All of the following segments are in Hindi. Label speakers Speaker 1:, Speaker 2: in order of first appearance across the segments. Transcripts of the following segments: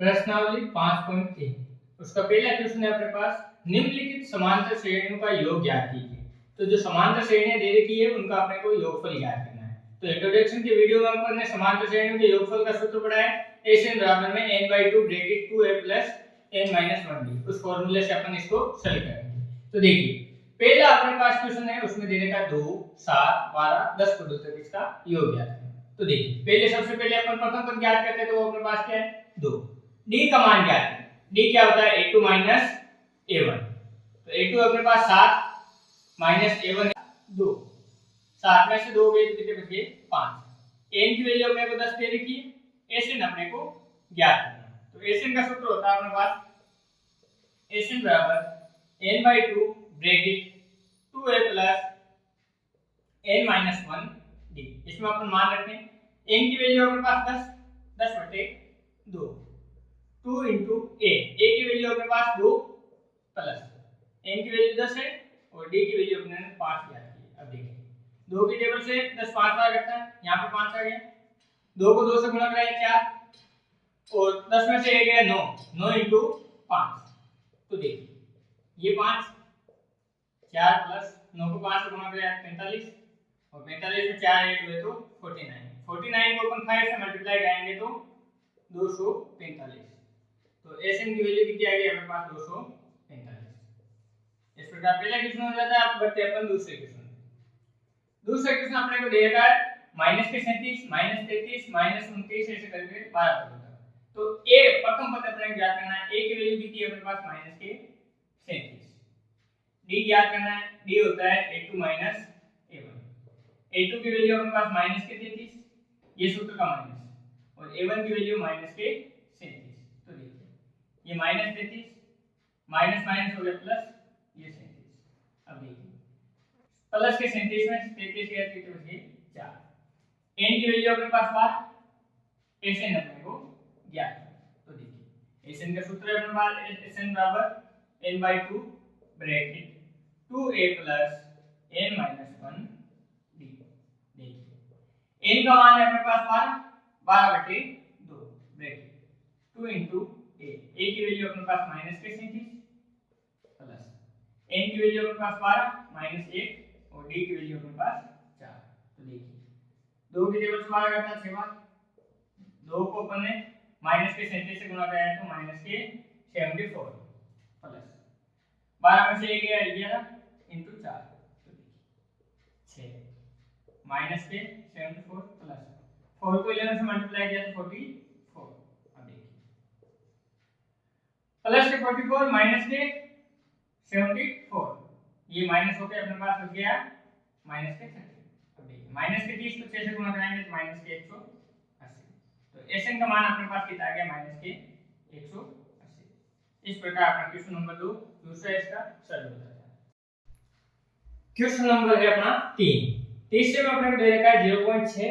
Speaker 1: प्रश्नावली 5.3 उसका पहला क्वेश्चन है अपने पास, निम्नलिखित समांतर श्रेणियों का योग ज्ञात कीजिए। तो जो समांतर श्रेणियां दे रखी है उनका अपने को योगफल ज्ञात करना है। तो इंट्रोडक्शन के वीडियो में अपन ने समांतर श्रेणियों के योगफल का सूत्र पढ़ा है, एन बराबर में n/2 bracket 2a plus n-1d। उस फॉर्मूले से अपन इसको सॉल्व करेंगे। तो देखिए पहला अपने पास क्वेश्चन है, उसमें दे रखा 2, 7, 12, 10 पदों तक इसका योग ज्ञात करना है। तो देखिए पहले सबसे पहले अपन प्रथम पद ज्ञात करते हैं, तो वो अपने पास क्या है 2। d का मान क्या है, d क्या होता है a2 माइनस a1। तो a2 अपने पास 7 माइनस a1 2, 7 में से 2 गए तो कितने बचे 5। n की वैल्यू अपने को 10 दे रखी है, Sn अपने को ज्ञात करना है। तो Sn का सूत्र होता है अपने पास Sn बराबर n/2 bracket 2a plus n-1d। इसमें अपन मान रखते हैं n की वैल्यू अपने पास 10 बटे 2 2 इंटू a की वैल्यू अपने पास 2 प्लस n की वैल्यू 10 है और d की वैल्यू अपने 5 ज्ञात की है। अब देखिए 2 की टेबल से 10 5 बार करता है, यहाँ पे 5 आ गया, 2 को 2 से गुणा कराया 4 और 10 में से 1 गया 9 इंटू 5। तो देखिए ये 5 4 प्लस 9 को 5 से गुणा कराया 45 और 45 में 4 ऐड हुए तो 49 को अपन 5 से मल्टीप्लाई करेंगे तो 245। तो Sn की वैल्यू कितनी आ गई हमारे पास 245। इस प्रकार पहला क्वेश्चन हो जाता है। अब बढ़ते हैं अपन दूसरे क्वेश्चन अपने को दे रखा है माइनस के 37 माइनस 33 माइनस 29 ऐसे करके 12 पद होता है। तो a प्रथम पद अपने को ज्ञात करना है, a की वैल्यू कितनी है अपने पास माइनस के 37। d ज्ञात करना है, d होता है a2 माइनस a1। a2 की वैल्यू अपने पास माइनस के 33, ये सूत्र का माइनस, और a1 की वैल्यू माइनस के 37। तो देखिए ये माइनस 33 माइनस माइनस हो गया प्लस ये 37। अब देखिए प्लस के 37 में 33 गया तो बचे 4। n की वैल्यू अपने पास 12, Sn अपने को ज्ञात है। तो देखिए Sn का सूत्र है अपने पास Sn बराबर n/2 bracket 2a plus n-1d। देखिए n का मान है अपने पास 12 बटे 2 ब्रैकेट 2 इंटू a की वैल्यू अपने पास माइनस के 37 प्लस n की वैल्यू अपने पास 12 माइनस 1 और d की वैल्यू अपने पास 4। तो देखिए 2 की टेबल से 12 करता है 6 बार, 2 को अपन ने माइनस के 37 से गुणा कराया तो माइनस के 74 प्लस 12 में से 1 गया 11 इंटू 4। तो देखिए 6 माइनस के 74 प्लस 4 को 11 से मल्टीप्लाई किया तो 44। अब देखिए प्लस के 44 माइनस के 74, ये माइनस होके अपने पास बच गया माइनस के 30। अब देखिए माइनस के 30 को 6 से गुणा कराएंगे तो माइनस के 180। तो Sn का मान अपने पास कितना आ गया माइनस के 180। इस प्रकार अपना क्वेश्चन नंबर 2 दूसरा इसका सॉल्व होता है। क्वेश्चन नंबर है अपना 3। तीसरे में अपने को दे रखा है 0.6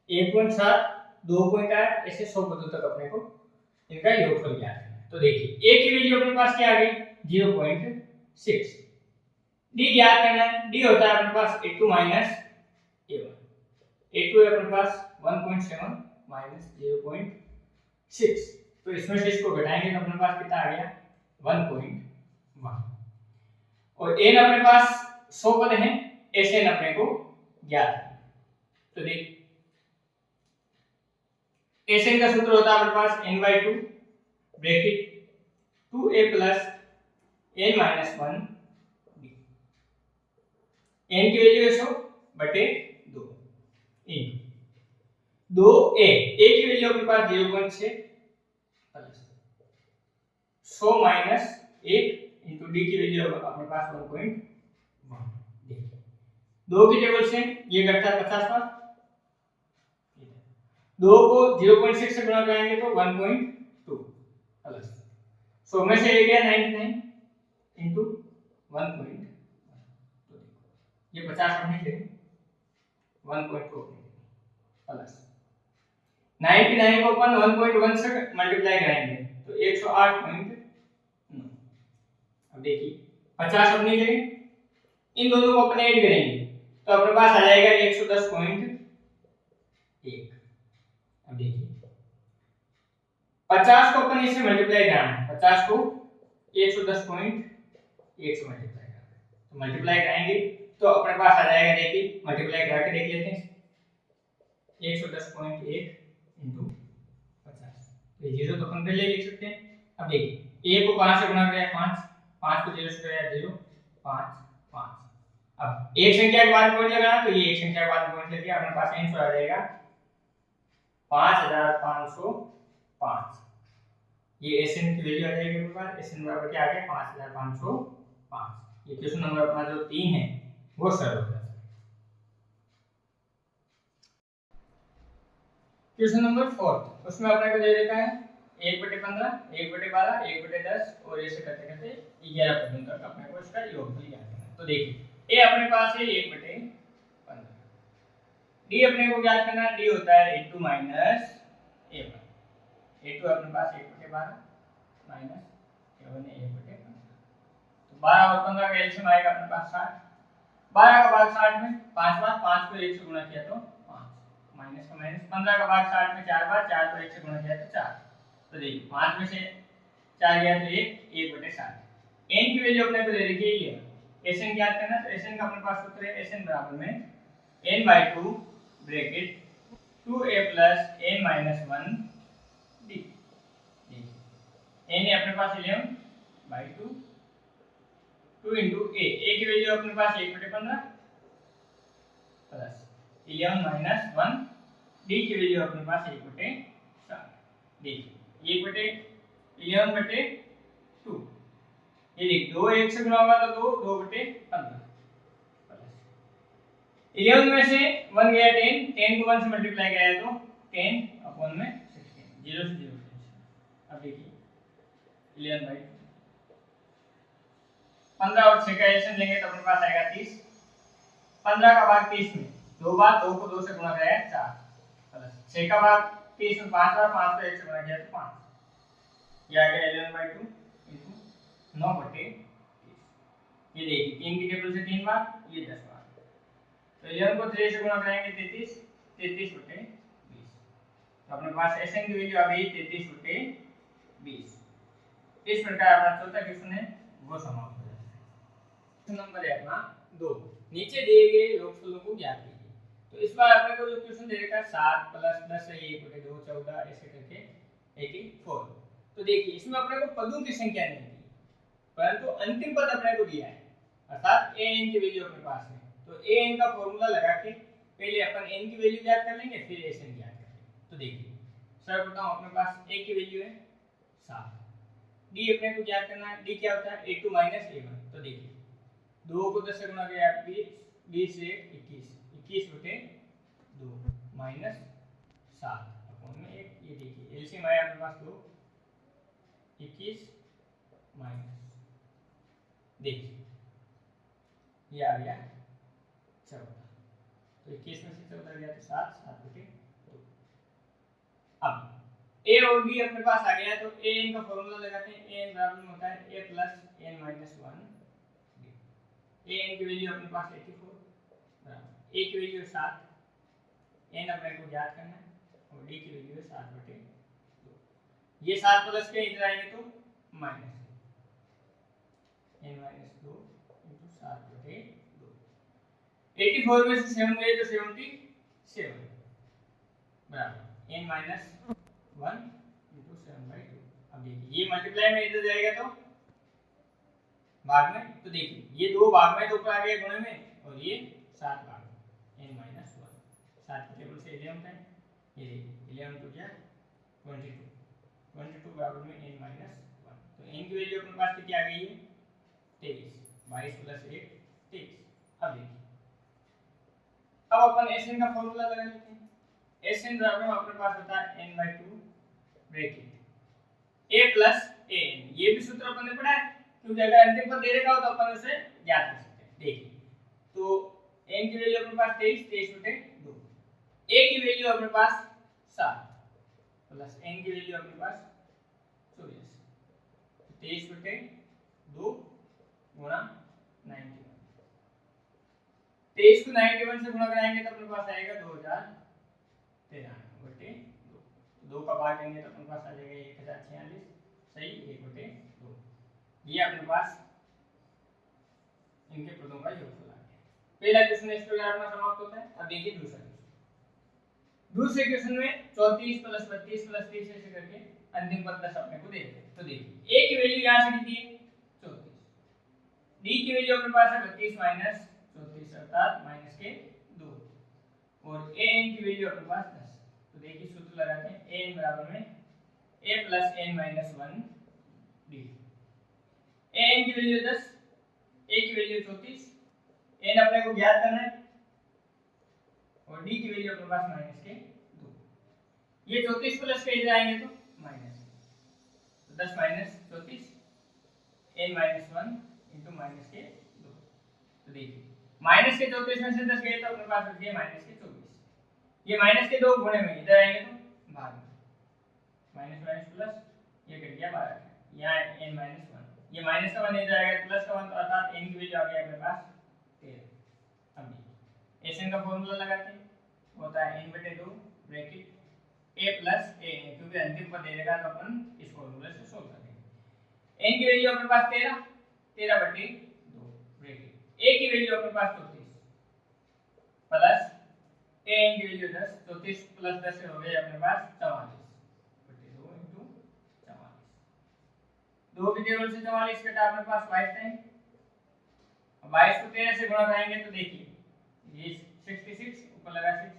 Speaker 1: 1.7 2.8 ऐसे 100 पदों तक अपने को इनका योगफल ज्ञात करना है। तो देखिए a की वैल्यू अपने पास क्या आ गई 0.6, d ज्ञात करना है, d होता है अपने पास a2 माइनस a1। a2 है अपने पास 1.7 माइनस 0.6, तो इसमें से इसको घटाएंगे तो अपने पास कितना आ गया 1.1 और n अपने पास 100 पद हैं, Sn अपने को ज्ञात है। तो देखिए Sn का सूत्र होता है अपने पास n/2 bracket 2a plus n-1d। n की वैल्यू 100 बटे 2 इंटू 2a की वैल्यू अपने पास 0.6 प्लस 100 माइनस 1 इंटू d की वैल्यू अपने पास 1.1। देखिए 2 की टेबल से ये करता है 50 बार, 2 को 0.6 से गुणा करेंगे तो 1.2 प्लस 100 में से 1 गया 99 इंटू 1.1। ये 50 अपने से 1.2 प्लस 99 को अपन 1.1 से मल्टीप्लाई करेंगे तो 108.9। अब देखिए 50 अपनी जगह, इन दोनों को अपन ऐड करेंगे तो अपने पास आ जाएगा 110.1। अब देखिए 50 को अपन इससे मल्टीप्लाई कराना है, 50 को 110.1 से मल्टीप्लाई करना है, तो मल्टीप्लाई कराएंगे तो अपने पास आ जाएगा, देखिए मल्टीप्लाई करा के देख लेते हैं, 110.1 इंटू 50, तो जीरो तो अपन पहले लिख सकते हैं। अब देखिए a को 5 से गुणा किया 5, 5 को 0 से किया 0, 5 5। अब एक संख्या के बाद पॉइंट लगाना, तो ये एक संख्या के बाद पॉइंट लेके अपने पास आंसर आ जाएगा 5505। ये SN की वैल्यू आ जाएगी अपने पास, SN बराबर क्या आ गया 5505। ये क्वेश्चन नंबर अपना जो 3 है वो सॉल्व हो गया। क्वेश्चन नंबर 4, उसमें अपने को दे देता है 1/15, 1/12, 1/10 और ऐसे करते करते 11 पर्यंत तक अपने को इसका योगफल ज्ञात करना है। तो देखिए a अपने पास है 1/15, d अपने को ज्ञात करना है, d होता है a2 माइनस a1, a2 अपने पास 1/12 माइनस a1 है 1/15, तो 12 और 15 का एलसीएम आएगा अपने पास 60, 12 का भाग 60 में 5 बार, 5 को 1 से गुणा किया तो 5, माइनस का माइनस, 15 का भाग 60 में 4 बार, 4 को 1 से गुणा किया तो 4, तो देखिए 5 में से 4 गया तो 1/60। n की वैल्यू अपने को दे रखी है ये, Sn ज्ञात करना, तो Sn का अपने पास सूत्र है Sn बराबर में n/2 bracket 2a + n - 1 d, n है अपने पास 11/2, 2 into a की वैल्यू अपने पास 1/15 प्लस 11 - 1, d की वैल्यू अपने पास 1/7, देखिए 1/11/2, ये देखिए 2 1 से गुणा होगा तो 2, 2/15 प्लस 11 में से 1 गया 10, 10 को 1 से मल्टीप्लाई किया तो 10/16, 0 से 0 कैंसिल। अब देखिए 11/2, 15 और 6 का एलसीएम लेंगे तो अपने पास आएगा 30, 15 का भाग 30 में 2 बार, 2 को 2 से गुणा किया 4 प्लस 6 का भाग 30 में 5 बार, 5 को 1 से गुणा किया तो 5, ये आ गया 11/2 into 9/30। ये देखिए 3 की टेबल से 3 बार, ये 10 बार, तो 11 को 3 से गुणा करेंगे 33, 33/20, तो अपने पास Sn की वैल्यू आ गई 33/20। इस प्रकार अपना चौथा क्वेश्चन है वो समाप्त हो जाता है। क्वेश्चन नंबर है अपना 2, नीचे दिए गए योगफलों को ज्ञात कीजिए। तो इस बार अपने को जो क्वेश्चन दे रखा है 7 + 10 है 1/2 14 ऐसे करके 84, तो देखिए इसमें अपने को पदों की संख्या नहीं दी, परंतु अंतिम पद अपने को दिया है, अर्थात an की वैल्यू अपने पास है, तो an का फॉर्मूला लगा के पहले अपन n की वैल्यू ज्ञात कर लेंगे, फिर Sn ज्ञात कर लेंगे। तो देखिए सर्वप्रथम अपने पास a की वैल्यू है 7, d अपने को ज्ञात करना है, d क्या होता है a2 - a1, तो देखिए 2 को 10 से गुणा किया 20, 20 से 21, 21/2 माइनस 7 अपॉन में 1, ये देखिए एलसीएम आया अपने पास 2, 21 माइनस, देखिए ये आ गया 14, तो 21 में से 14 गया तो 7, 7/2। अब a और b अपने पास आ गया, तो an का फॉर्मूला लगाते हैं, an बराबर में होता है a + n - 1 d, an की वैल्यू अपने पास 84 बराबर a की वैल्यू है 7, n अपने को ज्ञात करना है और d की वैल्यू है 7/2, ये 7 प्लस के इधर आएंगे तो माइनस n - 2 into 7/2, 84 में से 7 गए तो 77 बराबर n - 1 into 7/2। अब देखिए ये मल्टीप्लाई में इधर जाएगा तो भाग में, तो देखिए ये 2 भाग में, 2 पर आ गया गुणे में, और ये 7 भाग में n - 1, 7 की टेबल से 11 है, ये देखिए 11 2 क्या 22, 22 बराबर में n - 1, तो n की वैल्यू अपने पास कितनी आ गई है 23, 22 + 1 23। अब देखिए अब अपन Sn का फॉर्मूला लगा लेते हैं, Sn बराबर में अपने पास होता है n/2 ब्रैकेट a + an, ये भी सूत्र अपन ने पढ़ा है, क्योंकि अगर अंतिम पद दे रखा हो तो अपन उसे ज्ञात कर सकते हैं। देखिए तो n की वैल्यू अपने पास 23, 23/2, a की वैल्यू अपने पास 7 प्लस n की वैल्यू अपने पास 24, 23/2 गुणा 91, 23 को 91 से गुणा कराएंगे तो अपने पास आएगा 2093/2, 2 का भाग देंगे तो अपने पास आ जाएगा 46 सही 1/2। ये अपने पास इनके पदों का योगफल आ गया। पहला क्वेश्चन इस प्रकार में समाप्त होता है। अब देखिए दूसरा क्वेश्चन। दूसरे क्वेश्चन में 34 + 32 + 30 ऐसे करके अंतिम पद 10 अपने को दे दिया। तो देखिए a की वैल्यू यहां से कितनी है 34, d की वैल्यू अपने पास है 32 - 34 अर्थात -2 और an की वैल्यू अपने पास 10। तो देखिए सूत्र लगाते हैं an बराबर में a + n - 1 d। an की वैल्यू 10, a की वैल्यू 34, n अपने को ज्ञात करना है और d की वैल्यू अपने पास -2। ये 34 प्लस के इधर आएंगे तो माइनस, तो 10 - 34 n - 1 into -2। तो देखिए -34 में से 10 गए तो अपने पास बच गया -24। ये -2 गुणे में इधर आएंगे तो भाग में माइनस प्लस ये कट गया 12। यहाँ n - 1, ये माइनस का 1 इधर आएगा प्लस का 1, तो अर्थात n की वैल्यू आ गई अपने पास 13। अब एसएन का फॉर्मूला लगाते हैं, होता है n/2 ब्रैकेट a + a, क्योंकि अंतिम पद दे देगा तो अपन इस फॉर्मूले से सोल्व कर देंगे। n की वैल्यू अपने पास 13/2 ब्रैकेट a की वैल्यू अपने पास 34 प्लस an की वैल्यू 10, 34 + 10 से हो गए अपने पास 44/2 into 44। 2 की टेबल से 44 कटा अपने पास 22 टाइम। 22 को 13 से गुणा कराएंगे तो देखिए ये 66 ऊपर लगा 6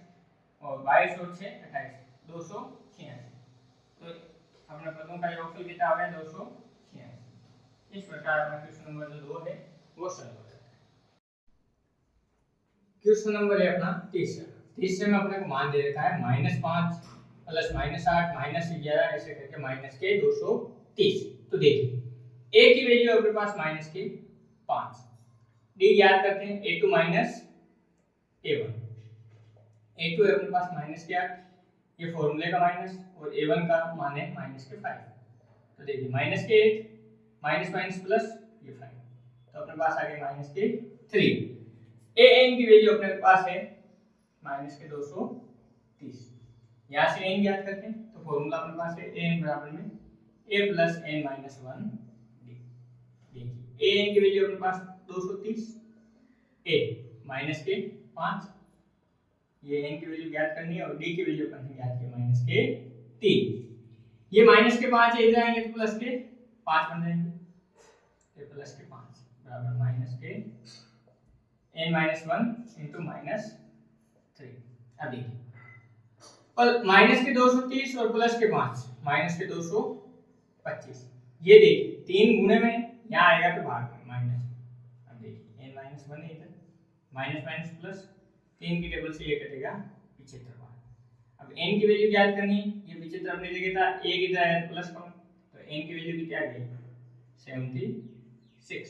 Speaker 1: और 22 और 6 28 286। तो अपने पदों का योगफल कितना आ गया 286। इस प्रकार अपना क्वेश्चन नंबर जो 2 है वो सॉल्व हो जाता है। क्वेश्चन नंबर है अपना तीसरा। तीसरे में अपने को मान दे रखा है -5 + -8 -11 ऐसे करके -230। तो देखिए a की वैल्यू अपने पास -5, d याद करते हैं a2 - a1। a2 अपने पास -8, ये फॉर्मूले का माइनस और a1 का मान है -5। तो देखिए -8 माइनस प्लस ये 5, तो अपने पास आ गया -3। an की वैल्यू अपने पास है -230। यहाँ से n ज्ञात करते हैं तो फॉर्मूला अपने पास है an बराबर में a + n - 1 d। देखिए an की वैल्यू अपने पास 230, a -5, ये n की वैल्यू ज्ञात करनी है और d की वैल्यू अपन ने ज्ञात की -3। ये -5 इधर आएंगे तो +5 बन जाएंगे, तो +5 बराबर n - 1 into -3। अब देखिए और -230 और +5 -225, ये देखिए 3 गुणे में यहाँ आएगा तो भाग में माइनस। अब देखिए n - 1 है इधर, माइनस प्लस 3 की टेबल से ये कटेगा 75। अब n की वैल्यू ज्ञात करनी है, ये 75 अपनी जगह था, a किधर आया तो प्लस का, तो n की वैल्यू कितनी आ गई 76।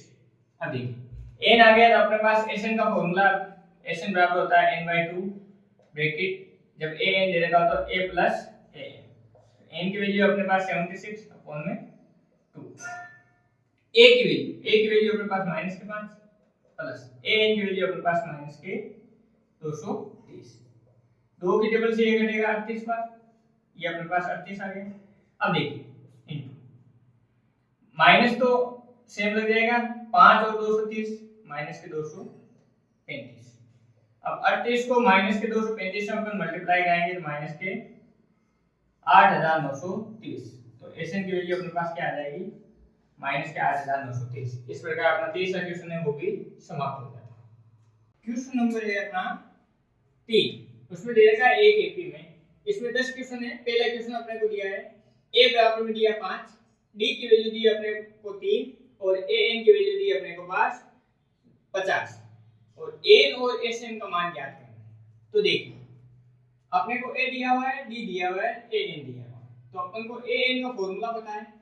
Speaker 1: अब देखिए n आ गया तो अपने पास Sn का फॉर्मूला, Sn बराबर होता है n/2 ब्रैकेट, जब a n दे रखा हो तो a + a n की वैल्यू अपने पास 76 अपॉन में 2। a की वैल्यू अपने पास -5 प्लस an की वैल्यू अपने पास -230। 2 की टेबल से ये कटेगा 38 बार, ये अपने पास 38 आ गया। अब देखिए इनटू माइनस तो सेम लग जाएगा, 5 और 230 -235। अब 38 को -235 से अपन मल्टीप्लाई करेंगे तो -8930। तो Sn की वैल्यू अपने पास क्या आ जाएगी -8930। इस प्रकार अपना तीसरा क्वेश्चन है वो भी समाप्त हो जाता है। क्वेश्चन नंबर है अपना 3, उसमें दे रखा है 1 एपी में, इसमें 10 क्वेश्चन है। पहला क्वेश्चन अपने को दिया है a बराबर में दिया 5, d की वैल्यू दी अपने को 3 और an की वैल्यू दी अपने को पास 50 और n और Sn का मान ज्ञात करना है। तो देखिए अपने को a दिया हुआ है, d दिया हुआ है, an दिया हुआ है, तो अपन को an का फॉर्मूला पता है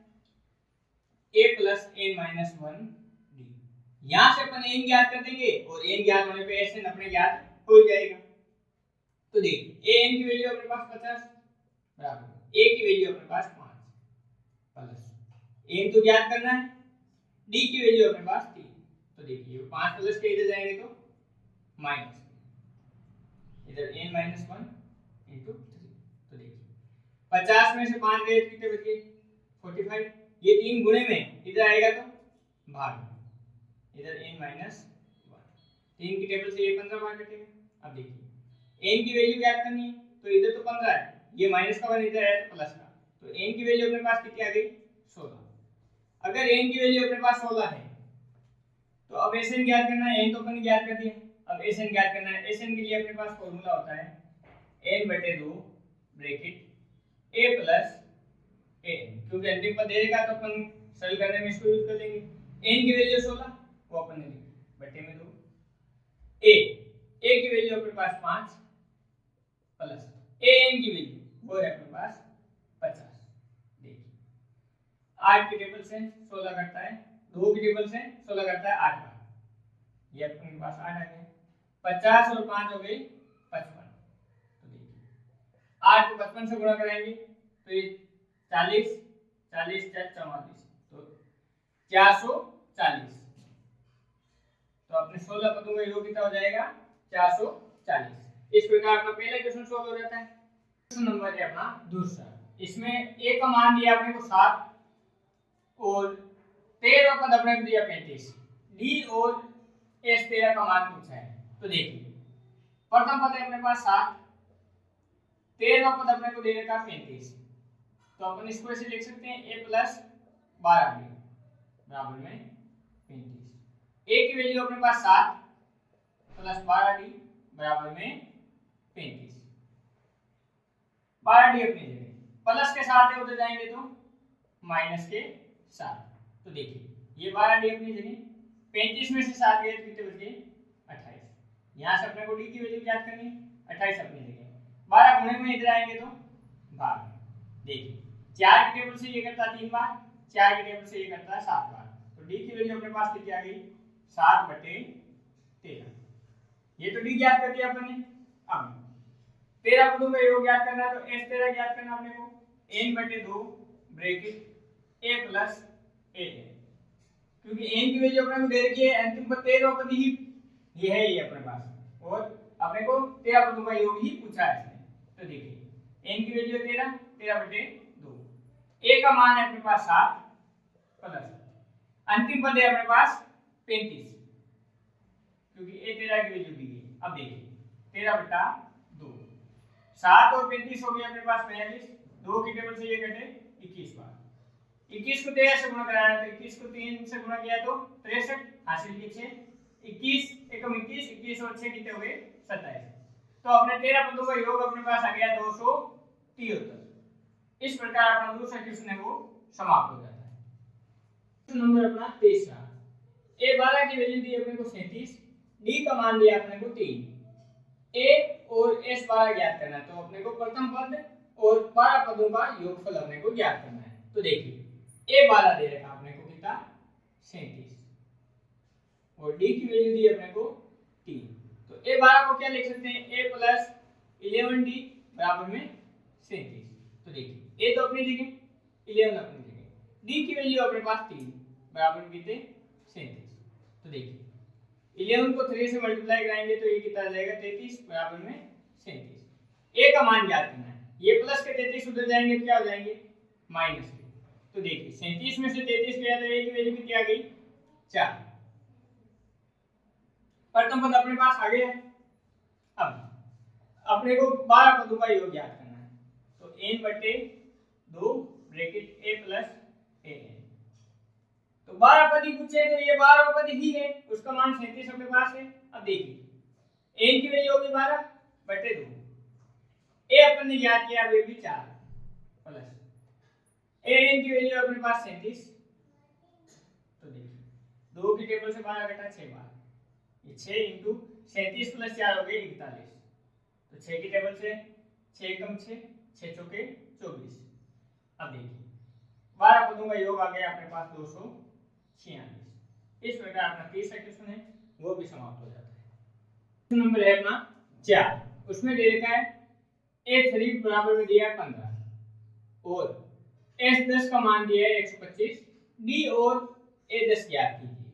Speaker 1: a + n - 1 d। यहां से अपन n ज्ञात कर देंगे और n ज्ञात होने पे Sn अपने ज्ञात हो जाएगा। तो देखिए an की वैल्यू अपने पास 50 बराबर a की वैल्यू अपने पास 5 प्लस n तो ज्ञात करना है, d की वैल्यू अपने पास 3। तो देखिए 5 प्लस के इधर जाएंगे तो माइनस, इधर n - 1 into 3। तो देखिए 50 में से 5 गए तो कितने बच गए 45, ये 3 गुणे में इधर आएगा तो भाग में, इधर n माइनस 3 की टेबल से ये 15 बाहर कटेगा। अब देखिए n की वैल्यू ज्ञात करनी है, तो इधर तो 15 है, ये माइनस का 1 इधर है तो प्लस का, तो n की वैल्यू अपने पास कितनी आ गई 16। अगर n की वैल्यू अपने पास 16 है तो अब Sn ज्ञात करना है, n तो अपन ज्ञात कर दिया, अब Sn ज्ञात करना है। Sn के लिए अपने पास फॉर्मूला होता है n/2 bracket a plus an, क्योंकि अंतिम पद दे देगा तो अपन सरल करने में इसको यूज कर लेंगे। n की वैल्यू 16 वो अपन ने लिखी बटे में 2, a की वैल्यू अपने पास 5 प्लस an की वैल्यू वो है अपने पास 50। देखिए 8 की टेबल से 16 करता है, 2 की टेबल से 16 करता है 8 बार, ये अपने पास 8 आ गया, 50 और 5 हो गई 55। तो देखिए 8 को 55 से गुणा कराएंगे तो ये 40 40 44, तो 440, तो अपने 16 पदों का योग कितना हो जाएगा 440। इस प्रकार अपना पहला क्वेश्चन सॉल्व हो जाता है। क्वेश्चन नंबर है अपना दूसरा, इसमें a का मान दिया अपने को 7 और 13 पद अपने को दिया 35, d और s 13 का मान पूछा है। तो देखिए प्रथम पद है अपने पास 7, 13 पद अपने को दे रखा 35, तो अपन इसको ऐसे लिख सकते हैं a प्लस 12b बराबर में 35। a की वैल्यू अपने पास 7 प्लस 12d बराबर में 35, 12d अपनी जगह, प्लस के साथ है उधर जाएंगे तो माइनस के साथ, तो देखिए ये 12d अपनी जगह, 35 में से 7 गए कितने बचे 28, यहाँ से अपने को d की वैल्यू ज्ञात करनी है, 28 अपनी जगह, 12 गुणे में इधर आएंगे तो भाग। देखिए 4 की टेबल से ये करता 3 बार, 4 की टेबल से ये करता 7 बार, तो d की वैल्यू अपने पास कितनी आ गई 7/13, ये तो d ज्ञात कर दिया अपन ने। अब 13 पदों का योग ज्ञात करना है तो s13 ज्ञात करना अपने को n/2 bracket a plus a है, क्योंकि n की वैल्यू अपने को दे रखी है, अंतिम पद 13 पद ही ये है ये अपने पास, और अपने को 13 पदों का योग ही पूछा है इसने। तो देखिए n की वैल्यू 13/2, a का मान है अपने पास 7 प्लस अंतिम पद है अपने पास 35, क्योंकि a 13 की वैल्यू दी गई। अब देखिए 13/2, 7 और 35 हो गया अपने पास 42, 2 की टेबल से ये कटे 21 बार, 21 को 13 से गुणा कराना है, तो 21 को 3 से गुणा किया तो 63 हासिल कीजिए, 21 एकम 21, 21 और 6 कितने हो गए 27, तो अपने 13 पदों का योग अपने पास आ गया 273। इस प्रकार अपना दूसरा क्वेश्चन है वो समाप्त हो जाता है। क्वेश्चन नंबर अपना तीसरा, a12 की वैल्यू दी अपने को 37, d का मान दिया अपने को 3, a और s12 ज्ञात करना है, तो अपने को प्रथम पद और 12 पदों का योगफल अपने को ज्ञात करना है। तो देखिए a12 दे रखा अपने को कितना 37 और d की वैल्यू दी अपने को 3, तो a12 को क्या लिख सकते हैं a प्लस 11d बराबर में 37। तो देखिए a तो अपनी जगह, 11 अपनी जगह, d की वैल्यू अपने पास 3 बराबर में कितने 37, तो देखिए 11 को 3 से मल्टीप्लाई कराएंगे तो ये कितना आ जाएगा 33 बराबर में 37। a का मान ज्ञात करना है, ये प्लस के 33 उधर जाएंगे तो क्या हो जाएंगे माइनस के, तो देखिए 37 में से 33 गया तो a की वैल्यू कितनी आ गई 4, प्रथम पद अपने पास आ गया। अब अपने को 12 पदों का योग ज्ञात करना है, तो n/2 bracket a plus a है, तो 12 पद ही पूछे तो ये 12 पद ही है, उसका मान 37 अपने पास है। अब देखिए n की वैल्यू होगी 12/2, a अपन ने ज्ञात किया वे भी 4 प्लस an की वैल्यू अपने पास 37, तो देखिए 2 की टेबल से 12 घटा 6 बार, ये 6 इंटू 37 प्लस 4 हो गए 41, तो 6 की टेबल से 6 कम 6, 6 चौके 24। अब देखिए 12 पदों का योग आ गया अपने पास 246। इस प्रकार अपना तीसरा क्वेश्चन है वो भी समाप्त हो जाता है। क्वेश्चन नंबर है अपना 4, उसमें दे रखा है a3 बराबर में दिया है 15 और s10 का मान दिया है 125, d और a10 ज्ञात कीजिए।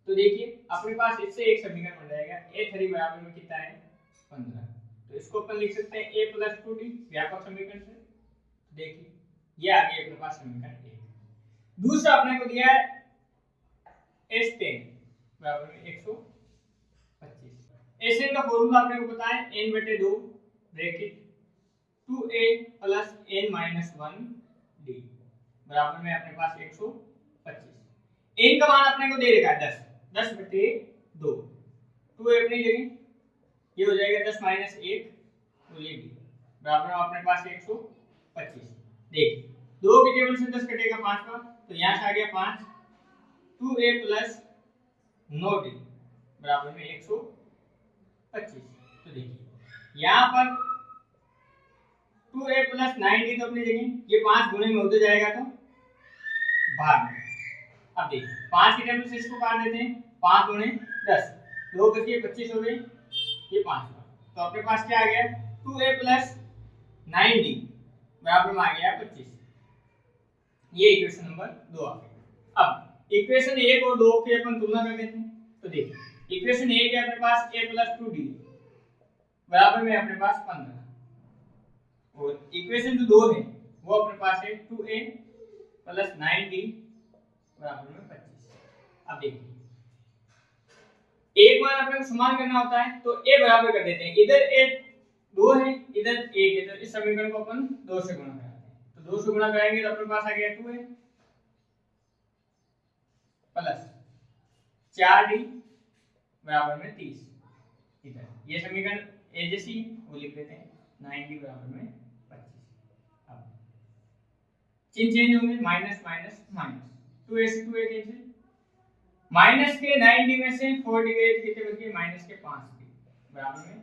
Speaker 1: तो देखिए अपने पास इससे एक समीकरण बन जाएगा, a3 बराबर में कितना है 15, तो इसको अपन लिख सकते हैं a प्लस 2d व्यापक समीकरण से। देखिए ये आ गया अपने पास समीकरण 1। दूसरा अपने को दिया है S10 बराबर में 125। S10 का फॉर्मूला अपने को पता है n/2 bracket 2a plus n minus 1 d बराबर में अपने पास 125। n का मान अपने को दे रखा है 10/2 2a अपनी जगह ये हो जाएगा 10 माइनस 1 तो ये भी बराबर में अपने पास 125। देखिए 2 के टेबल से 10 कटेगा 5 का तो यहाँ से आ गया 5 2a प्लस 9d बराबर में 125। तो देखिए यहाँ पर 2a प्लस 9d तो अपनी जगह ये 5 गुणे में होते जाएगा तो भाग में। अब देखिए 5 के टेबल से इसको काट देते हैं 5 गुणे 10 2 बचे 25 हो गए ये 5 तो अपने पास क्या आ गया 2a प्लस 9d बराबर में आ गया 25। ये इक्वेशन नंबर 2 आ गया। अब इक्वेशन 1 और 2 की अपन तुलना कर देते हैं तो देखिए इक्वेशन 1 है अपने पास a प्लस 2d बराबर में अपने पास 15 और इक्वेशन जो 2 है वो अपने पास है 2a प्लस 9d बराबर में 25। अब देखिए एक बार अपने को समान करना होता है तो a बराबर कर देते हैं इधर a 2 है इधर 1 है तो इस समीकरण को अपन 2 से गुणा कराते हैं तो 2 से गुणा कराएंगे तो अपने पास आ गया 2 है प्लस 4d बराबर में 30 इधर ये समीकरण ए जैसी वो लिख देते हैं 9d बराबर में 25। अब चिन्ह चेंज होंगे माइनस माइनस माइनस 2a से 2a कैंसिल माइनस के 9d में से 4d गए कितने बच गए माइनस के 5d बराबर में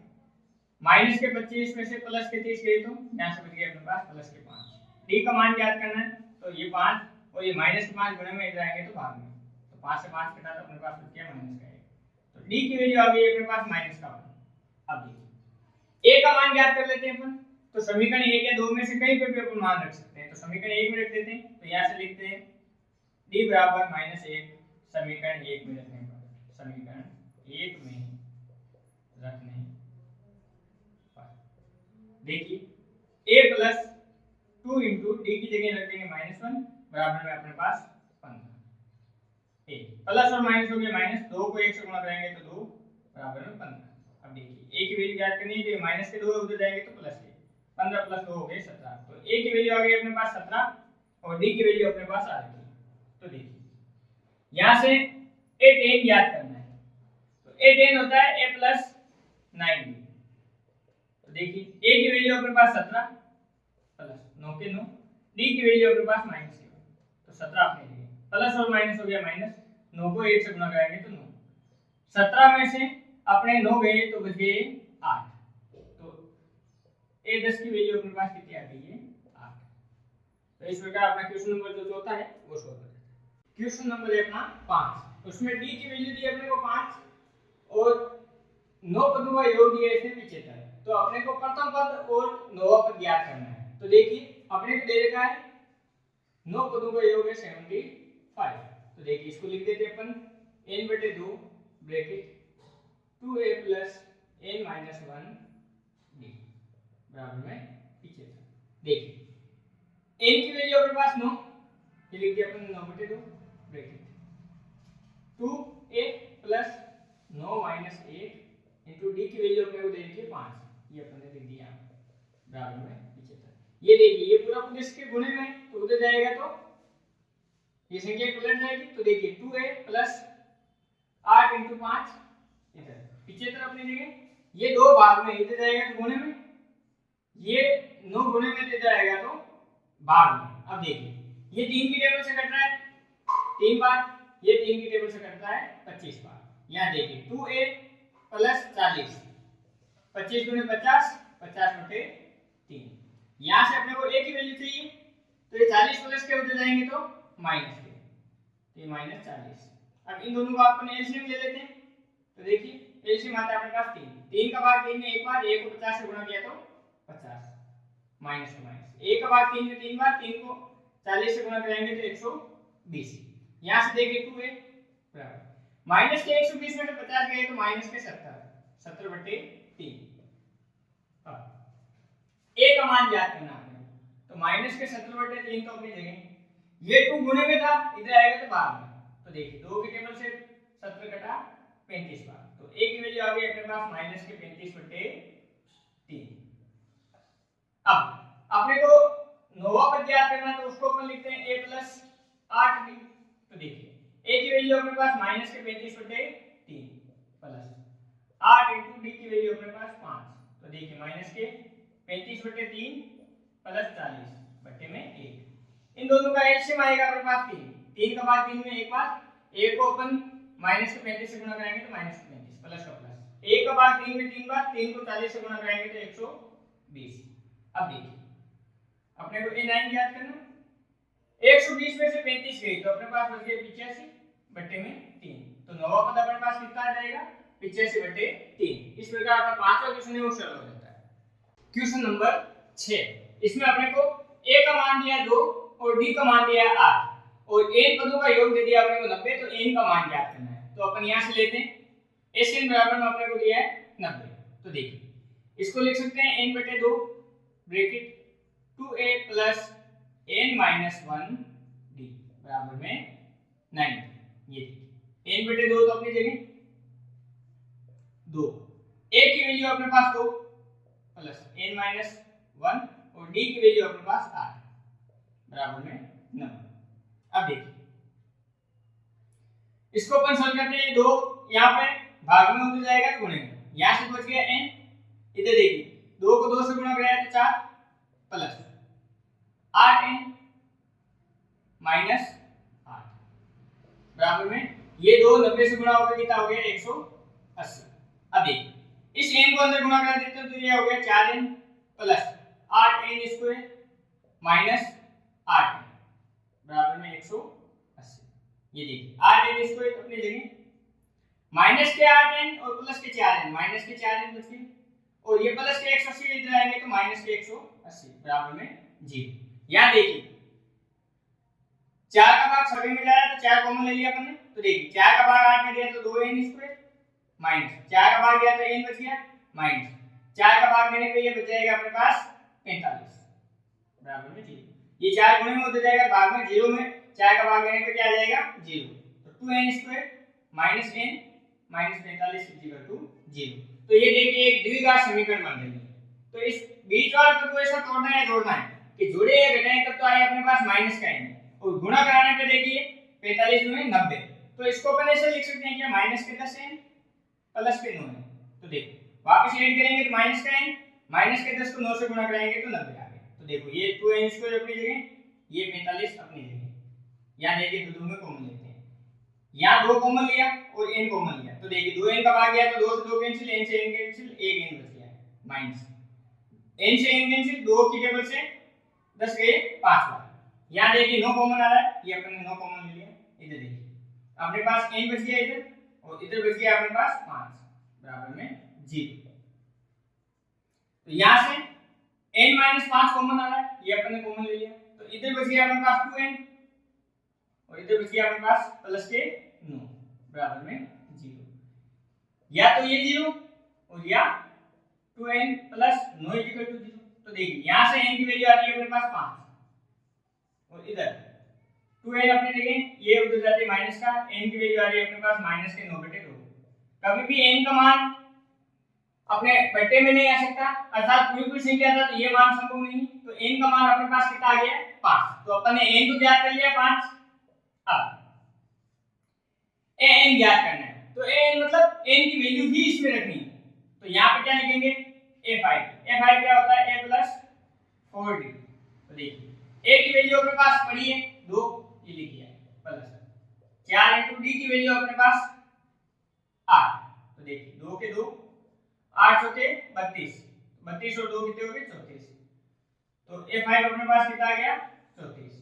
Speaker 1: माइनस के 25 में से प्लस के 30 गए तो यहाँ से बच गया अपने पास प्लस के 5 d का मान ज्ञात करना है तो ये 5 और ये माइनस के 5 गुणे में इधर आएंगे तो भाग में तो 5 से 5 कटा तो अपने पास बच गया माइनस का 1 तो d की वैल्यू आ गई अपने पास माइनस का 1। अब देखिए a का मान ज्ञात कर लेते हैं अपन तो समीकरण 1 या 2 में से कहीं पे भी अपन मान रख सकते हैं तो समीकरण 1 में रख देते हैं तो यहाँ से लिखते हैं d बराबर -1 समीकरण 1 में रखने पर समीकरण 1 में रखने पर देखिए a प्लस 2 इंटू डी की जगह रख देंगे -1 बराबर में अपने पास 15 a प्लस और माइनस हो गया माइनस 2 को 1 से गुणा करेंगे तो 2 बराबर में 15। अब देखिए a की वैल्यू ज्ञात करनी है तो माइनस के 2 उधर जाएंगे तो प्लस के 15 प्लस 2 हो गए 17 तो a की वैल्यू आ गई अपने पास 17 और d की वैल्यू अपने पास आ गई। तो देखिए यहाँ से a10 याद करना है तो a10 होता है a प्लस 9d तो देखिए a की वैल्यू अपने पास 17 प्लस 9 के 9 d की वैल्यू अपने पास -1 तो 17 अपने लिए प्लस और माइनस हो गया माइनस 9 को 1 से गुणा कराएंगे तो 9 17 में से अपने 9 गए तो बच गए 8 तो a10 की वैल्यू अपने पास कितनी आ गई है 8। तो इस प्रकार अपना क्वेश्चन नंबर जो होता है वो सॉल्व करते हैं। क्वेश्चन नंबर है अपना 5 उसमें d की वैल्यू दी अपने को 5 और 9 पदों का योग दिया इसमें 75 तो अपने को प्रथम पद और 9वां पद ज्ञात करना है तो देखिए अपने को दे रखा है 9 पदों का योग है 75 तो देखिए इसको लिख देते अपन n/2 bracket 2a plus n minus 1 d बराबर में 75। देखिए n की वैल्यू अपने पास 9 ये लिख दिया अपन 9/2 bracket 2a plus 9 minus 8 into D की वैल्यू अपने को दे दी है 5 ये अपन ने लिख दिया बराबर में 75। ये देखिए ये पूरा पूरे इसके गुणे में तो उधर जाएगा तो ये संख्या उलट जाएगी तो देखिए 2a प्लस 8 इंटू 5 इधर 75 अपनी जगह ये 2 भाग में इधर जाएगा तो गुणे में ये 9 गुणे में इधर जाएगा तो भाग में। अब देखिए ये 3 की टेबल से कट रहा है 3 बार ये 3 की टेबल से कटता है 25 बार। यहाँ देखिए 2a प्लस 40 25 गुणे 50 50/3 यहाँ से अपने को a की वैल्यू चाहिए तो ये 40 प्लस के उधर जाएंगे तो माइनस के तो ये -40। अब इन दोनों को अपन एलसीएम ले लेते हैं तो देखिए एलसीएम आता है अपने पास 3 का भाग 3 में एक बार 1 को 50 से गुणा किया तो 50 माइनस का माइनस 1 का भाग 3 में 3 बार 3 को 40 से गुणा करेंगे तो 120। यहाँ से देखिए 2a बराबर माइनस के 120 में से 50 गए तो माइनस के 70/3। अब a का मान ज्ञात करना है तो माइनस के 70/3 तो अपनी जगह, ये 2 गुणे में था, इधर आएगा तो बाहर में। तो देखिए 2 के टेबल से 70 कटा 35 बार, तो a की वैल्यू आ गई अपने पास माइनस के 35/3। अब अपने को नोवा पद ज्ञात करना है, तो उसको अपन लिखते हैं a प्लस 8b। तो देखिए a की वैल्यू अपने पास माइनस के 35/3 प्लस 8 इंटू d की वैल्यू अपने पास 5। तो देखिए माइनस के 35/3 प्लस 40/1। इन दोनों का एलसीएम आएगा अपने पास 3। 3 का भाग 3 में एक बार, a को अपन माइनस के 35 से गुणा कराएंगे तो माइनस के 35 प्लस का प्लस, a का भाग 3 में 3 बार, 3 को 40 से गुणा कराएंगे तो 120। अब देखिए अपने को a9 याद करना, 120 में से 35 गई तो अपने पास बच गया 85/3। तो नौवां पद अपने पास कितना आ जाएगा 85/3। इस प्रकार अपना पांचवा क्वेश्चन है वो सॉल्व हो जाता है। क्वेश्चन नंबर 6, इसमें अपने को a का मान दिया 2 और d का मान दिया 8 और n पदों का योग दे दिया अपने को 90, तो n का मान ज्ञात करना है। तो अपन यहां से लेते हैं sn बराबर में अपने को दिया है 90। तो देखिए इसको लिख सकते हैं n/2 bracket 2a plus n minus 1 d बराबर में 90। ये देखिए n/2 तो अपनी जगह 2, a की वैल्यू अपने पास 2 प्लस n माइनस 1 और d की वैल्यू अपने पास 8 बराबर में 9। अब देखिए इसको अपन सॉल्व करते हैं, 2 यहां पे भाग में होते जाएगा तो गुणे में, यहां से बच गया n, इधर देखिए 2 को 2 से गुणा कराया तो 4 प्लस 8n माइनस 8 बराबर में, ये 2 90 से गुणा होकर कितना हो गया 180। अब देखिए इस n को अंदर गुणा कर देते हैं तो ये हो गया 4n plus 8n square minus 8n बराबर में 180। ये देखिए 8n स्क्वायर अपनी जगह, माइनस के 8n और प्लस के 4n, माइनस के 4n बच गए और ये प्लस के 180 इधर आएंगे तो माइनस के 180 बराबर में 0। यहां देखिए 4 का भाग सभी में जा रहा है तो 4 कॉमन ले लिया अपन ने। तो देखिए 4 का भाग 8 में दिया तो 2n स्क्वायर माइनस 4 का भाग गया तो n बच गया माइनस 4 का भाग देने पे ये बच जाएगा अपने पास 45 बराबर में 0। ये 4 गुणे में हो जाएगा भाग में 0 में 4 का भाग देने पे क्या आ जाएगा 0। तो 2n square minus n minus 45 equal to 0। तो ये देखिए एक द्विघात समीकरण बन रही है। तो इस बीच वाले तत्व को ऐसा तोड़ना है जोड़ना है कि जुड़े या घटाएं तब तो आए अपने पास माइनस का n और गुणा कराने पे देखिए 45 में 90, तो इसको अपन ऐसे लिख सकते हैं कि माइनस के 10n प्लस के 9n। तो देखो वापस ऐड करेंगे तो माइनस का n, माइनस के 10 को 9 से गुणा कराएंगे तो 90 आ गया। तो देखो ये 2n स्क्वायर अपनी जगह, ये 45 अपनी जगह, यहां देखिए दो में कॉमन लेते हैं, यहां 2 कॉमन लिया और n कॉमन लिया तो देखिए 2n का भाग गया तो 2 से 2 कैंसिल, n से n कैंसिल, 1 n बच गया माइनस n से n कैंसिल, 2 की टेबल से 10 गए 5 बार। यहां देखिए 9 कॉमन आ रहा है, ये अपन ने 9 कॉमन ले लिया। इधर देखिए अपने पास n बच गया इधर और इधर बच गया अपने पास 5 बराबर में 0। तो यहां से n - 5 कॉमन आ रहा है, ये अपन ने कॉमन ले लिया तो इधर बच गया अपने पास 2n और इधर बच गया अपने पास प्लस के 9 बराबर में 0। या तो ये 0 और या 2n प्लस 9 इक्वल टू 0। तो देखिए यहां से n की वैल्यू आ रही है अपने पास 5 और इधर 2n अपनी जगह, ये उधर जाते माइनस का, n की वैल्यू आ रही है अपने पास माइनस के 9/2। कभी भी n का मान अपने बट्टे में नहीं आ सकता, अर्थात कोई संख्या था तो ये मान संभव नहीं, तो n का मान अपने पास कितना आ गया 5। तो अपन ने n तो ज्ञात कर लिया 5, अब n ज्ञात करना है तो n मतलब n की वैल्यू ही इसमें रखनी है। तो यहां पे क्या लिखेंगे a5 क्या होता है a प्लस 4d। तो देखिए a की वैल्यू अपने पास पड़ी है 2, ये लिख दिया प्लस 4 * d की वैल्यू अपने पास 8। तो देखिए 2 के 2 8 * 32, 32 और 2 कितने हो गए 34। तो a5 अपने पास कितना आ गया 34।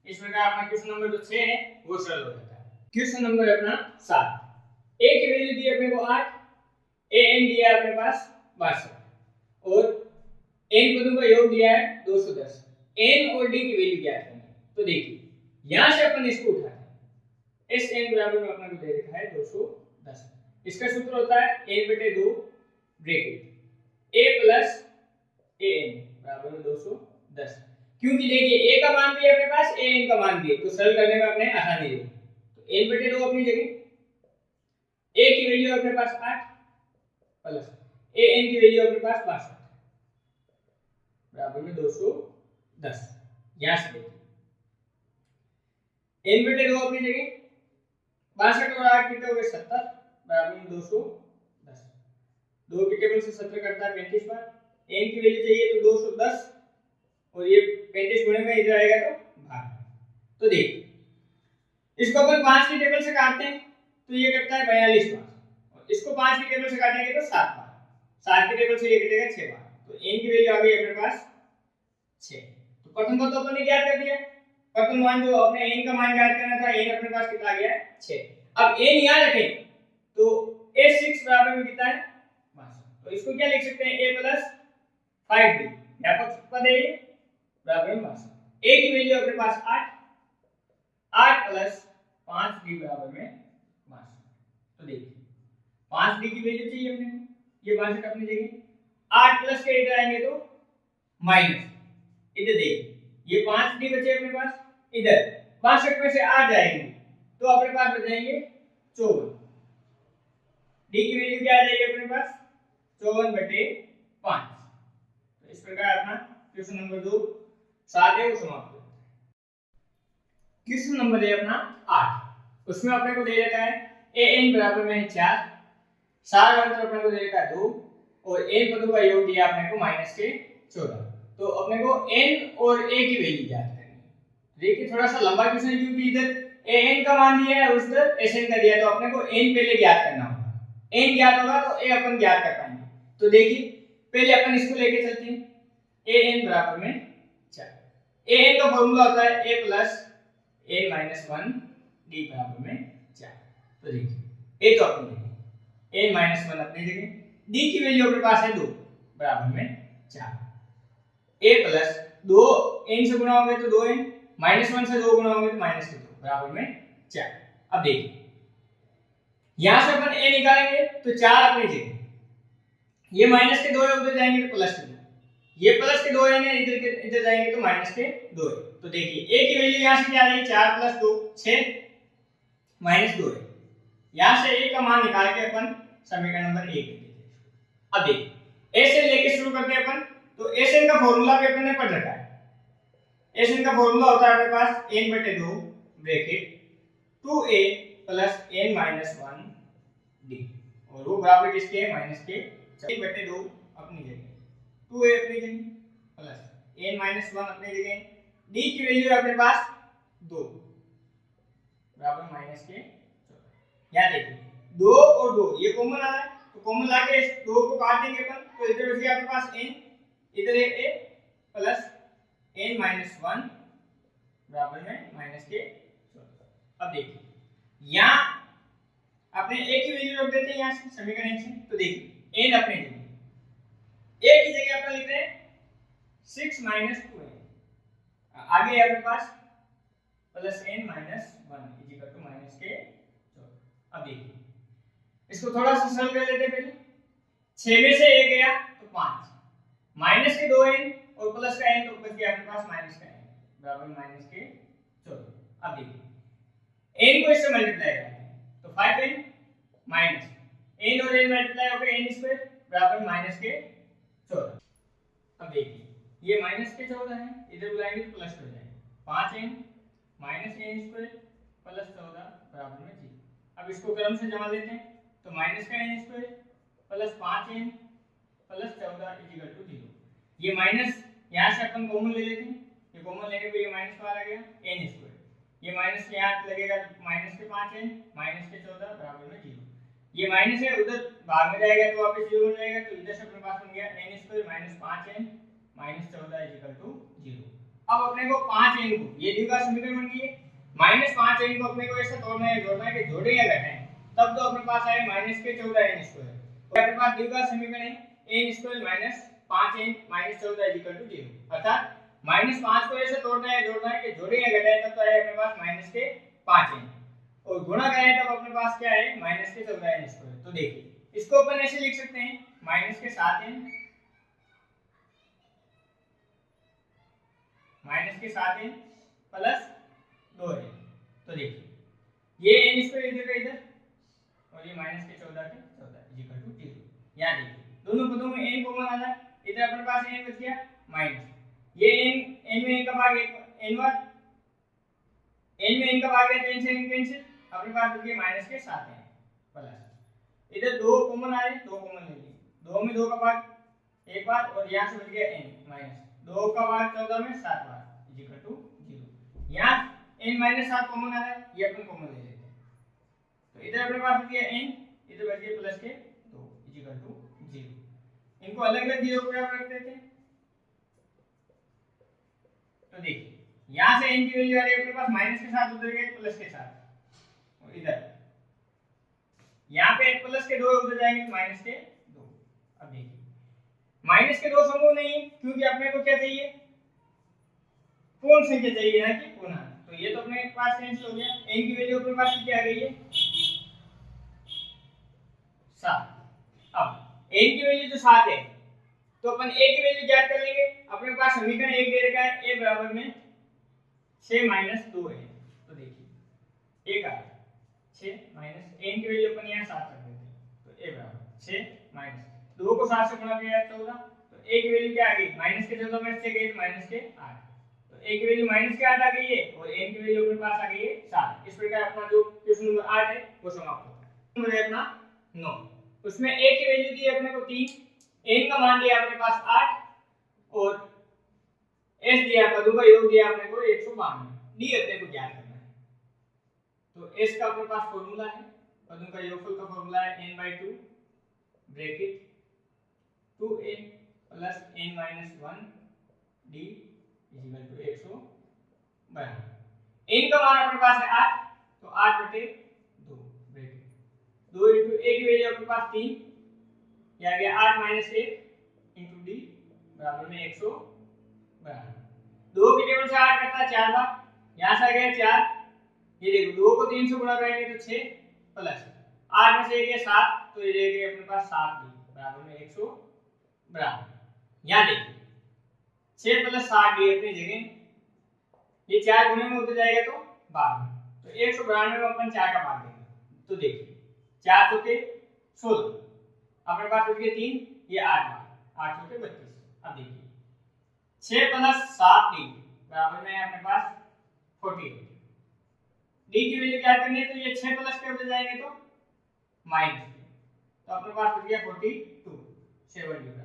Speaker 1: इस प्रकार अपना क्वेश्चन नंबर जो 6 है वो सॉल्व हो जाता है। क्वेश्चन नंबर अपना 7, a की वैल्यू दी अपने को 8, an दिया है अपने पास 62 और n पदों का योग दिया है 210, n और d की वैल्यू ज्ञात करनी है। तो देखिए यहां से अपन इसको उठाते हैं, sn बराबर में अपने को दे रखा है 210। इसका सूत्र होता है n/2 bracket a plus an बराबर में 210। क्योंकि देखिए a का मान भी है अपने पास, a n का मान भी है, तो सरल करने में अपने आसानी होगी। तो n बटे 2 अपनी जगह, a की वैल्यू अपने पास 8 प्लस a n की वैल्यू अपने पास 62 बराबर में 210। यहां से देखिए n बटे 2 अपनी जगह 62 और 8 कितने हो गए 70 बराबर में 210। 2 के टेबल से 70 कटता है 35 बार, n की वैल्यू चाहिए तो 210 और ये 35 गुणे में इधर आएगा तो भाग। तो देखिए इसको अपन 5 की टेबल से काटते हैं तो ये कटता है 42 बार, और इसको 5 की टेबल से काटेंगे तो 7 बार, 7 की टेबल से ये कटेगा 6 बार। तो n की वैल्यू आ गई अपने पास 6। तो प्रथम को तो अपन ने ज्ञात कर दिया, प्रथम मान जो अपने n का मान ज्ञात करना था, n अपने पास कितना आ गया है 6। अब n यहां रखें तो a6 बराबर में कितना है 62। तो इसको क्या लिख सकते हैं a + 5d, व्यापक पद है ये, बराबर में 62। a की वैल्यू अपने पास 8 + 5d बराबर में 62। तो देखिए 5d की वैल्यू चाहिए अपने को, ये 62 अपनी जगह, 8 प्लस के इधर आएंगे तो माइनस, इधर देखिए ये 5d बचे अपने पास, इधर 62 में से 8 जाएंगे तो अपने पास बचेंगे 54। d की वैल्यू क्या आ जाएगी अपने पास 54/5। तो इस प्रकार अपना क्वेश्चन नंबर 2 7 है वो समाप्त होता है। क्वेश्चन नंबर है अपना 8, उसमें अपने को दे रखा है an बराबर में है 4, सार अंतर अपने को दे रखा है 2 और n पदों का योग दिया अपने को -14। तो अपने को n और a की वैल्यू ज्ञात करनी है। देखिए थोड़ा सा लंबा क्वेश्चन है क्योंकि इधर an का मान दिया है और उधर sn का दिया है, तो अपने को n पहले ज्ञात करना होगा। n ज्ञात होगा तो a अपन ज्ञात कर पाएंगे। तो देखिए पहले अपन इसको लेके चलते हैं, an बराबर में 4। an का फार्मूला होता है a + n - 1 d बराबर में 4। तो देखिए a तो अपनी जगह, n - 1 अपनी जगह, d की वैल्यू अपने पास है 2 बराबर में 4। a प्लस 2 n से गुणा होंगे तो 2n, -1 से 2 गुणा होंगे तो -2 बराबर में 4। अब देखिए यहां से अपन a निकालेंगे तो 4 अपनी जगह, ये माइनस के 2 है उधर जाएंगे तो प्लस के 2, ये प्लस के 2 है इधर जाएंगे तो माइनस के 2 है। तो देखिए a की वैल्यू यहां से क्या आ रही है 4 + 2 6 -2 है। यहां से a का मान निकाल के अपन समीकरण नंबर 1 लिख देते हैं। अब देखिए a से लेके शुरू करते हैं अपन, तो sn का फार्मूला भी अपन ने पढ़ रखा है। sn का फार्मूला होता है अपने पास n/2 bracket 2a + n - 1d और वो बराबर किसके है माइनस के 1/2 अपनी जगह, 2a अपनी जगह प्लस n - 1 अपनी जगह, d की वैल्यू है अपने पास 2 बराबर माइनस के 14। यहां देखिए 2 और 2 ये कॉमन आ रहा है, तो कॉमन लाके इस 2 को काट देंगे अपन, तो इधर बच गया अपने पास n, इधर है a प्लस n - 1 बराबर में माइनस के 14। अब देखिए यहां अपने a की वैल्यू रख देते हैं यहां से समीकरण 1 से, तो देखिए n अपने जगह, a की जगह अपन लिख रहे हैं 6 - 2n, आगे है अपने पास plus n - 1 equal to minus के 14। अब देखिए इसको थोड़ा सा सरल कर लेते हैं पहले, 6 में से 1 गया तो 5, माइनस के 2n और प्लस का n तो बच गया अपने पास माइनस का n बराबर माइनस के 14। अब देखिए n को इससे मल्टीप्लाई करते हैं तो 5n माइनस n और n मल्टीप्लाई होकर n² बराबर माइनस के 14। अब देखिए ये माइनस के 14 है, इधर बुलाएंगे तो प्लस हो जाएगा, 5n माइनस n² प्लस 14 बराबर में 0। अब इसको क्रम से जमा लेते हैं तो माइनस का n² plus 5n plus 14 equal to 0। ये माइनस यहां से अपन कॉमन ले लेते हैं, ये कॉमन लेने पे ये माइनस वाला आ गया n², ये माइनस यहां लगेगा तो माइनस के 5n माइनस के 14 बराबर में 0। ये माइनस है उधर भाग में जाएगा तो वापस 0 हो जाएगा, तो इधर से अपने पास बन गया n² minus 5n minus 14 equal to 0। अब अपने को 5n को ये द्विघात समीकरण बन गई है, माइनस 5n को अपने को ऐसा तोड़ना है जोड़ना है कि जोड़े या घटाएं, तब तो अपने पास आए माइनस के 14n²। तो अपने पास द्विघात समीकरण है n² minus 5n minus 14 equal to 0, अर्थात -5 को ऐसे तोड़ना है जोड़ना है कि जोड़े या घटाएं, तब तो आए अपने पास माइनस के 5n और गुणा करें तब अपने पास क्या है माइनस के 14n²। तो देखिए इसको अपन ऐसे लिख सकते हैं माइनस के 7n माइनस के 7n प्लस 2n। तो देखिए ये n स्क्वायर इधर का इधर और ये माइनस के 14 के 14 इक्वल टू 0। यहाँ देखिए दोनों पदों में n कॉमन आ रहा है, इधर अपने पास n बच गया माइनस ये n में n का भाग n बार n में n का भाग है तो n से n कैंसिल, अपने पास बच गया माइनस के 7n प्लस इधर 2 कॉमन आ रहे, 2 कॉमन ले लिए, 2 में 2 का भाग एक बार और यहाँ से बच गया n माइनस 2 का भाग 14 में 7 बार इक्वल टू 0। यहाँ n माइनस 7 कॉमन आ रहा है, ये अपन कॉमन ले लेते हैं, तो इधर अपने पास बच गया n, इधर बच गया प्लस के 2 इक्वल टू 0। इनको अलग अलग 0 पर रख देते हैं। तो देखिए यहाँ से n की वैल्यू आ रही है अपने पास माइनस के साथ, उधर गए प्लस के साथ और इधर यहाँ पे प्लस के 2 उधर जाएंगे माइनस के 2। अब देखिए माइनस के 2 संभव नहीं है क्योंकि अपने को क्या चाहिए, पूर्ण संख्या चाहिए ना कि पूर्णांक, तो ये तो अपने पास कैंसिल हो गया। n की वैल्यू अपने पास क्या आ गई है 7। अब n की वैल्यू जो 7 है तो अपन a की वैल्यू ज्ञात कर लेंगे। अपने पास समीकरण 1 दे रखा है a बराबर में 6 माइनस 2 है, तो देखिए a का 6 माइनस n की वैल्यू अपन यहाँ 7 रख देते हैं, तो a बराबर 6 माइनस 2 को 7 से गुणा किया 14, तो a की वैल्यू क्या आ गई माइनस के 14 में से गई तो माइनस के 8, तो a की वैल्यू माइनस के 8 आ गई है और n की वैल्यू अपने पास आ गई है 7। इस प्रकार अपना जो क्वेश्चन नंबर 8 है वो समाप्त होता है। नंबर है अपना 9, उसमें a की वैल्यू दी है अपने को 3, n का मान दिया अपने पास 8 और s दिया पदों का योग दिया अपने को 152, d अपने को ज्ञात करना है। तो s का अपने पास फॉर्मूला है, पदों का योगफल का फॉर्मूला है n/2 bracket 2n plus n minus 1 d equal to 152। n का मान अपने पास है 8, तो 8/2 ब्रैकेट 2 into a की वैल्यू अपने पास 3, ये आ गया 8 माइनस 1 into d बराबर में 152। 2 की टेबल से 8 करता है 4 बार, यहाँ से आ गया 4, ये देखो 2 को 3 से गुणा करेंगे तो 6 प्लस 8 में से एक है 7, तो ये रहेगा अपने पास 7 बराबर में 152। यहाँ देखिए 6 प्लस 7 डी अपनी जगह, ये 4 गुणे में उतर जाएगा तो 12, तो 192 में अपन 4 का भाग देंगे, तो देखिए 4 चौके 16, अपने पास बच गए 3, ये 8 बार 8 चौके 32। अब देखिए 6 प्लस 7 डी बराबर में अपने पास 48, डी की वैल्यू क्या करनी है, तो ये 6 प्लस के उधर जाएंगे तो माइनस, तो अपने पास बच गया 42 7 डी।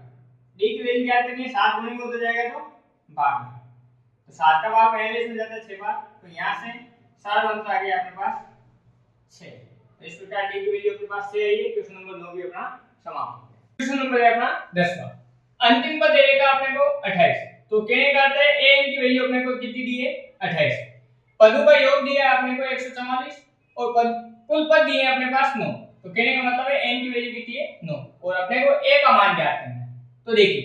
Speaker 1: डी की वैल्यू क्या करनी है 7 गुणे में उधर जाएगा तो 12, तो 7 का भाग पहले इसमें जाता है 6 बार, तो यहाँ से सरल अंतर आ गया अपने पास 6। तो इस प्रकार डी की वैल्यू अपने पास 6 आई है। क्वेश्चन नंबर 9 भी अपना समाप्त। क्वेश्चन नंबर है अपना 10वां, अंतिम पद दे रखा अपने को 28, तो कहने का अर्थ है a n की वैल्यू अपने को कितनी दी है 28, पदों का योग दिया अपने को 144 और कुल पद दिए अपने पास 9, तो कहने का मतलब है n की वैल्यू कितनी है 9 और अपने को a का मान ज्ञात करना है। तो देखिए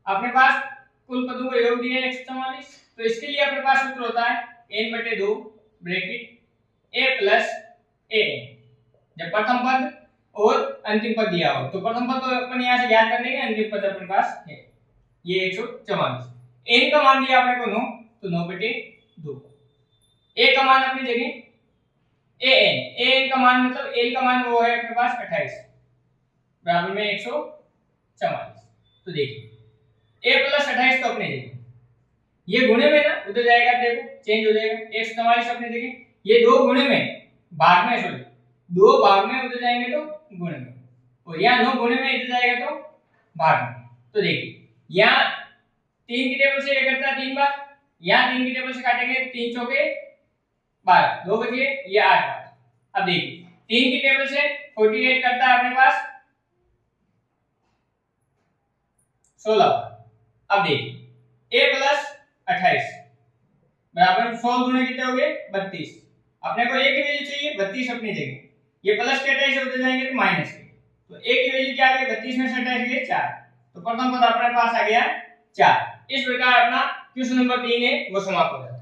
Speaker 1: अपने पास कुल पदों का योग दिया है 144, तो इसके लिए अपने पास सूत्र होता है n/2 bracket a plus a n, जब प्रथम पद और अंतिम पद दिया हो तो प्रथम पद तो अपन यहाँ से ज्ञात कर लेंगे, अंतिम पद अपने पास है ये 144, n का मान दिया अपने को 9, तो 9/2, a का मान अपनी जगह an का मान मतलब l का मान वो है अपने पास 28 बराबर में 144। तो देखिए a प्लस 28 तो अपने जगह, ये गुणे में ना उधर जाएगा, देखो चेंज हो जाएगा 144 अपने जगह, ये 2 गुणे में भाग में सॉरी 2 भाग में उधर जाएंगे तो गुणे में, और यहाँ 9 गुणे में इधर जाएगा तो भाग में। तो देखिए यहाँ 3 की टेबल से ये करता है 3 बार, यहाँ 3 की टेबल से काटेंगे 3 चौके 12, 2 बचे ये 8 बार। अब देखिए 3 की टेबल से 48 करता है अपने पास 16 बार। अब देखिए a प्लस 28 बराबर 100 गुणे कितने हो गए 32, अपने को a की वैल्यू चाहिए 32 अपनी जगह, ये प्लस के 28 उधर जाएंगे तो माइनस के, तो a की वैल्यू क्या आ गई 32 में से 28 गए 4, तो प्रथम पद अपने पास आ गया 4। इस प्रकार अपना क्वेश्चन नंबर 3 है वो समाप्त हो गया।